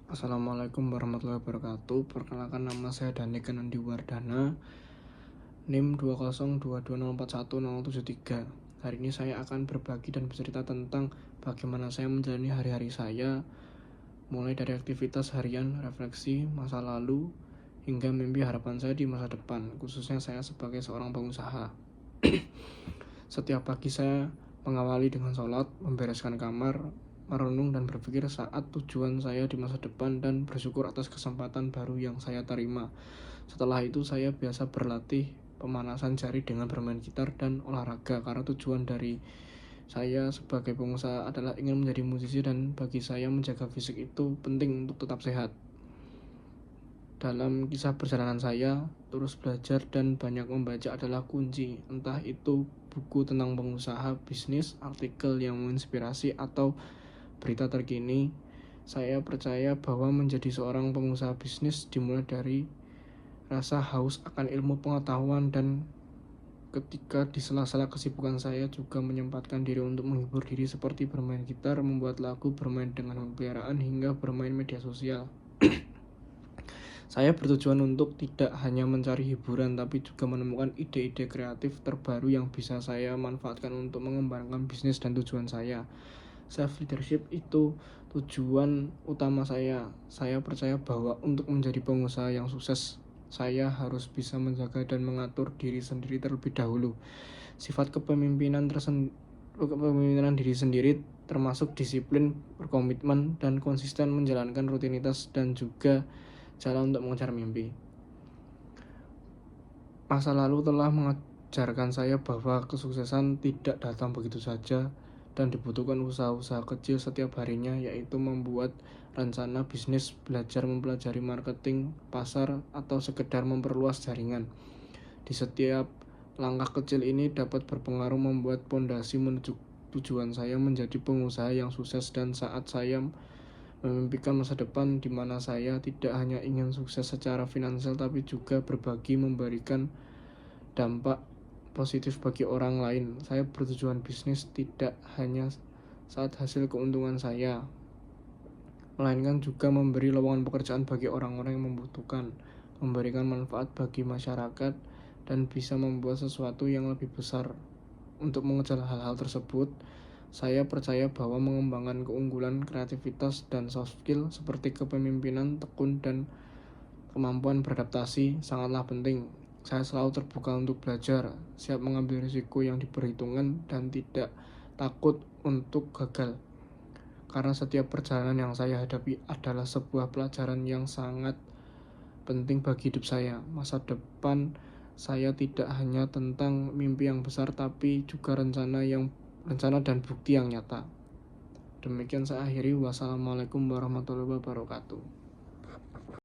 Assalamualaikum warahmatullahi wabarakatuh. Perkenalkan, nama saya Dani Kenandi Wardana, NIM 20220410073. Hari ini saya akan berbagi dan bercerita tentang bagaimana saya menjalani hari-hari saya, mulai dari aktivitas harian, refleksi masa lalu, hingga mimpi harapan saya di masa depan, khususnya saya sebagai seorang pengusaha. Setiap pagi saya mengawali dengan sholat, membereskan kamar, merenung dan berpikir saat tujuan saya di masa depan dan bersyukur atas kesempatan baru yang saya terima. Setelah itu saya biasa berlatih pemanasan jari dengan bermain gitar dan olahraga, karena tujuan dari saya sebagai pengusaha adalah ingin menjadi musisi, dan bagi saya menjaga fisik itu penting untuk tetap sehat. Dalam kisah perjalanan saya, terus belajar dan banyak membaca adalah kunci, entah itu buku tentang pengusaha, bisnis, artikel yang menginspirasi, atau berita terkini. Saya percaya bahwa menjadi seorang pengusaha bisnis dimulai dari rasa haus akan ilmu pengetahuan, dan ketika di sela-sela kesibukan saya juga menyempatkan diri untuk menghibur diri seperti bermain gitar, membuat lagu, bermain dengan hewan peliharaan, hingga bermain media sosial. Saya bertujuan untuk tidak hanya mencari hiburan, tapi juga menemukan ide-ide kreatif terbaru yang bisa saya manfaatkan untuk mengembangkan bisnis dan tujuan saya. Self leadership itu tujuan utama saya. Saya percaya bahwa untuk menjadi pengusaha yang sukses, saya harus bisa menjaga dan mengatur diri sendiri terlebih dahulu. Sifat kepemimpinan diri sendiri termasuk disiplin, berkomitmen, dan konsisten menjalankan rutinitas, dan juga jalan untuk mengejar mimpi. Masa lalu telah mengajarkan saya bahwa kesuksesan tidak datang begitu saja, dan dibutuhkan usaha-usaha kecil setiap harinya, yaitu membuat rencana bisnis, belajar mempelajari marketing, pasar, atau sekedar memperluas jaringan. Di setiap langkah kecil ini dapat berpengaruh membuat pondasi menuju tujuan saya menjadi pengusaha yang sukses. Dan saat saya memimpikan masa depan di mana saya tidak hanya ingin sukses secara finansial, tapi juga berbagi, memberikan dampak positif bagi orang lain. Saya bertujuan bisnis tidak hanya saat hasil keuntungan saya, melainkan juga memberi lowongan pekerjaan bagi orang-orang yang membutuhkan, memberikan manfaat bagi masyarakat, dan bisa membuat sesuatu yang lebih besar. Untuk mengejar hal-hal tersebut, saya percaya bahwa mengembangkan keunggulan, kreativitas, dan soft skill seperti kepemimpinan, tekun, dan kemampuan beradaptasi sangatlah penting. Saya selalu terbuka untuk belajar, siap mengambil risiko yang diperhitungkan, dan tidak takut untuk gagal. Karena setiap perjalanan yang saya hadapi adalah sebuah pelajaran yang sangat penting bagi hidup saya. Masa depan saya tidak hanya tentang mimpi yang besar, tapi juga rencana dan bukti yang nyata. Demikian saya akhiri. Wassalamualaikum warahmatullahi wabarakatuh.